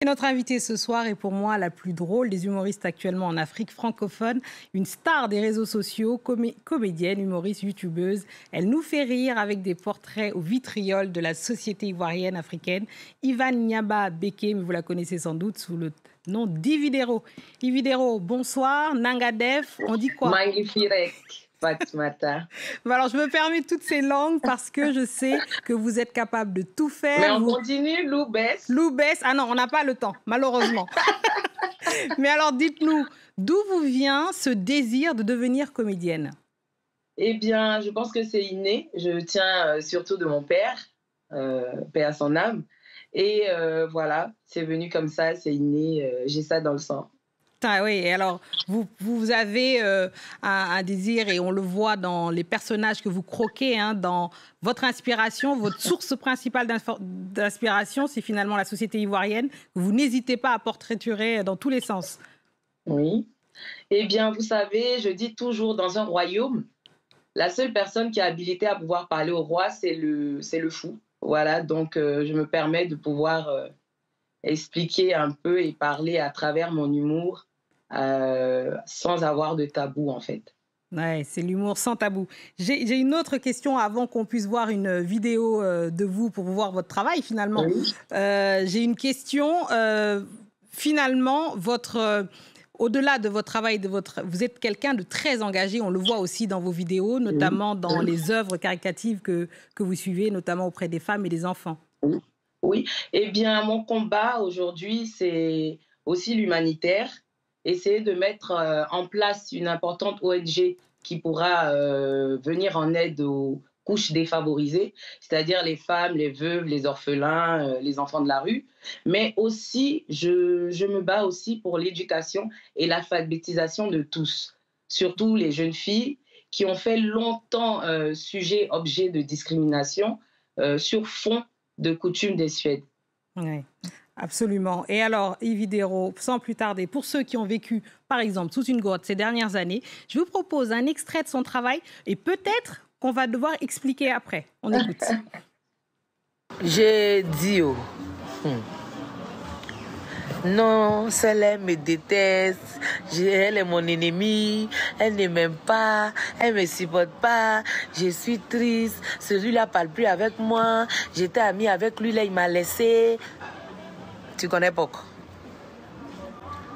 Et notre invitée ce soir est pour moi la plus drôle des humoristes actuellement en Afrique francophone, une star des réseaux sociaux, comédienne, humoriste, youtubeuse. Elle nous fait rire avec des portraits au vitriol de la société ivoirienne africaine. Ivan Nyaba Beke, mais vous la connaissez sans doute sous le nom d'Ividero. Ividero, bonsoir. Nangadef, on dit quoi? Maïlifirek, Fatmata. Alors, je me permets toutes ces langues parce que je sais que vous êtes capable de tout faire. Mais on continue, Loubès. Loubès, ah non, on n'a pas le temps, malheureusement. Mais alors, dites-nous, d'où vous vient ce désir de devenir comédienne? Eh bien, je pense que c'est inné. Je tiens surtout de mon père, paix à son âme. Et voilà, c'est venu comme ça, c'est inné, j'ai ça dans le sang. Ah oui, et alors, vous avez un désir, et on le voit dans les personnages que vous croquez, hein, dans votre inspiration, votre source principale d'inspiration, c'est finalement la société ivoirienne. Vous n'hésitez pas à portraiturer dans tous les sens. Oui. Eh bien, vous savez, je dis toujours, dans un royaume, la seule personne qui est habilitée à pouvoir parler au roi, c'est le fou. Voilà, donc je me permets de pouvoir expliquer un peu et parler à travers mon humour sans avoir de tabou, en fait. Ouais, c'est l'humour sans tabou. J'ai une autre question avant qu'on puisse voir une vidéo de vous pour voir votre travail, finalement. Oui. J'ai une question. Finalement, au-delà de votre travail, vous êtes quelqu'un de très engagé. On le voit aussi dans vos vidéos, notamment dans les œuvres caritatives que vous suivez, notamment auprès des femmes et des enfants. Oui. Eh bien, mon combat aujourd'hui, c'est aussi l'humanitaire. Essayer de mettre en place une importante ONG qui pourra venir en aide aux couches défavorisées, c'est-à-dire les femmes, les veuves, les orphelins, les enfants de la rue. Mais aussi, je me bats aussi pour l'éducation et l'alphabétisation de tous, surtout les jeunes filles qui ont fait longtemps sujet, objet de discrimination sur fond de coutumes des Suèdes. Oui. Absolument. Et alors, Ividero, sans plus tarder, pour ceux qui ont vécu, par exemple, sous une grotte ces dernières années, je vous propose un extrait de son travail et peut-être qu'on va devoir expliquer après. On écoute. J'ai dit, non, celle-là me déteste, elle est mon ennemie, elle ne m'aime pas, elle ne me supporte pas, je suis triste, celui-là ne parle plus avec moi, j'étais amie avec lui, là il m'a laissé. Tu connais Poc?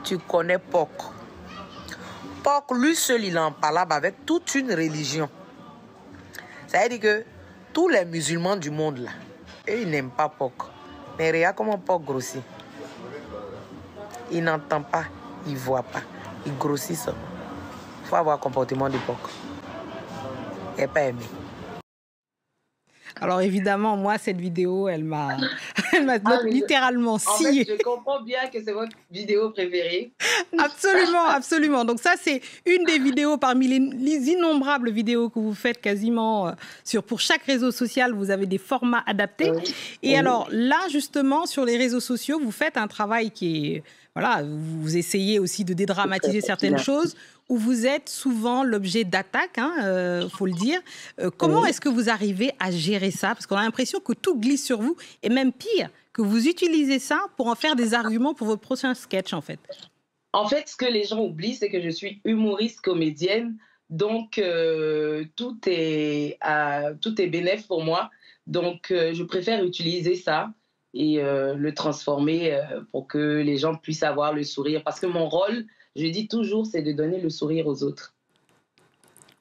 Tu connais Poc? Poc, lui seul, il est en palabre avec toute une religion. Ça veut dire que tous les musulmans du monde, là, eux, ils n'aiment pas Poc. Mais regarde comment Poc grossit. Il n'entend pas, il ne voit pas. Il grossit seulement. Il faut avoir le comportement de Poc. Il n'est pas aimé. Alors évidemment, moi, cette vidéo, elle m'a littéralement scié. En fait, je comprends bien que c'est votre vidéo préférée. Absolument, absolument. Donc ça, c'est une des vidéos parmi les innombrables vidéos que vous faites quasiment pour chaque réseau social. Vous avez des formats adaptés. Oui. Et alors là, justement, sur les réseaux sociaux, vous faites un travail qui est... Voilà, vous essayez aussi de dédramatiser certaines choses où vous êtes souvent l'objet d'attaques, faut le dire. Comment est-ce que vous arrivez à gérer ça? Parce qu'on a l'impression que tout glisse sur vous, et même pire, que vous utilisez ça pour en faire des arguments pour votre prochain sketch, en fait. En fait, ce que les gens oublient, c'est que je suis humoriste, comédienne, donc tout est bénéf pour moi. Donc, je préfère utiliser ça et le transformer pour que les gens puissent avoir le sourire. Parce que mon rôle, je dis toujours, c'est de donner le sourire aux autres.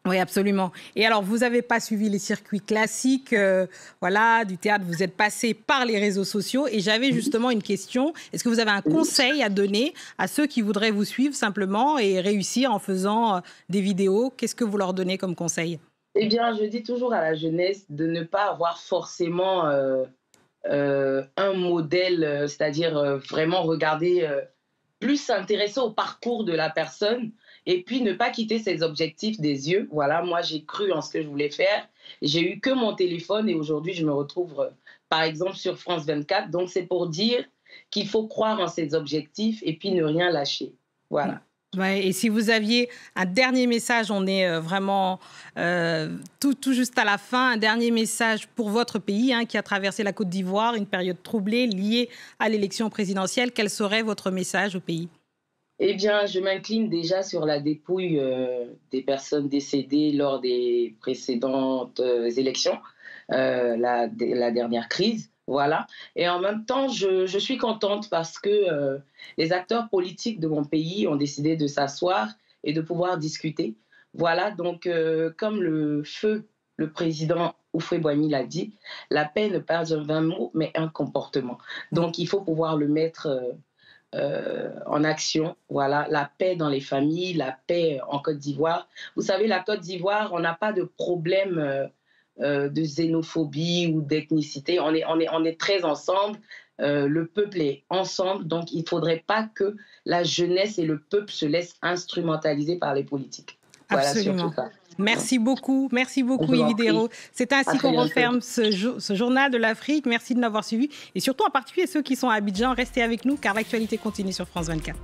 Oui, absolument. Et alors, vous n'avez pas suivi les circuits classiques du théâtre, vous êtes passé par les réseaux sociaux. Et j'avais justement une question. Est-ce que vous avez un conseil à donner à ceux qui voudraient vous suivre simplement et réussir en faisant des vidéos? Qu'est-ce que vous leur donnez comme conseil? Eh bien, je dis toujours à la jeunesse de ne pas avoir forcément un modèle, c'est-à-dire vraiment regarder, plus s'intéresser au parcours de la personne et puis ne pas quitter ses objectifs des yeux. Voilà, moi, j'ai cru en ce que je voulais faire. J'ai eu que mon téléphone et aujourd'hui, je me retrouve, par exemple, sur France 24. Donc, c'est pour dire qu'il faut croire en ses objectifs et puis ne rien lâcher. Voilà. Ouais, et si vous aviez un dernier message, on est vraiment tout juste à la fin, un dernier message pour votre pays qui a traversé la Côte d'Ivoire, une période troublée liée à l'élection présidentielle. Quel serait votre message au pays? Eh bien, je m'incline déjà sur la dépouille des personnes décédées lors des précédentes élections, la dernière crise. Voilà. Et en même temps, je suis contente parce que les acteurs politiques de mon pays ont décidé de s'asseoir et de pouvoir discuter. Voilà. Donc, comme le président Houphouët-Boigny l'a dit, la paix ne part d'un vain mot, mais un comportement. Donc, il faut pouvoir le mettre en action. Voilà. La paix dans les familles, la paix en Côte d'Ivoire. Vous savez, la Côte d'Ivoire, on n'a pas de problème de xénophobie ou d'ethnicité. On est très ensemble. Le peuple est ensemble. Donc, il ne faudrait pas que la jeunesse et le peuple se laissent instrumentaliser par les politiques. Voilà. Absolument. Surtout ça. Merci beaucoup, Yves Idero. C'est ainsi qu'on referme ce journal de l'Afrique. Merci de nous avoir suivis. Et surtout, en particulier ceux qui sont à Abidjan, restez avec nous car l'actualité continue sur France 24.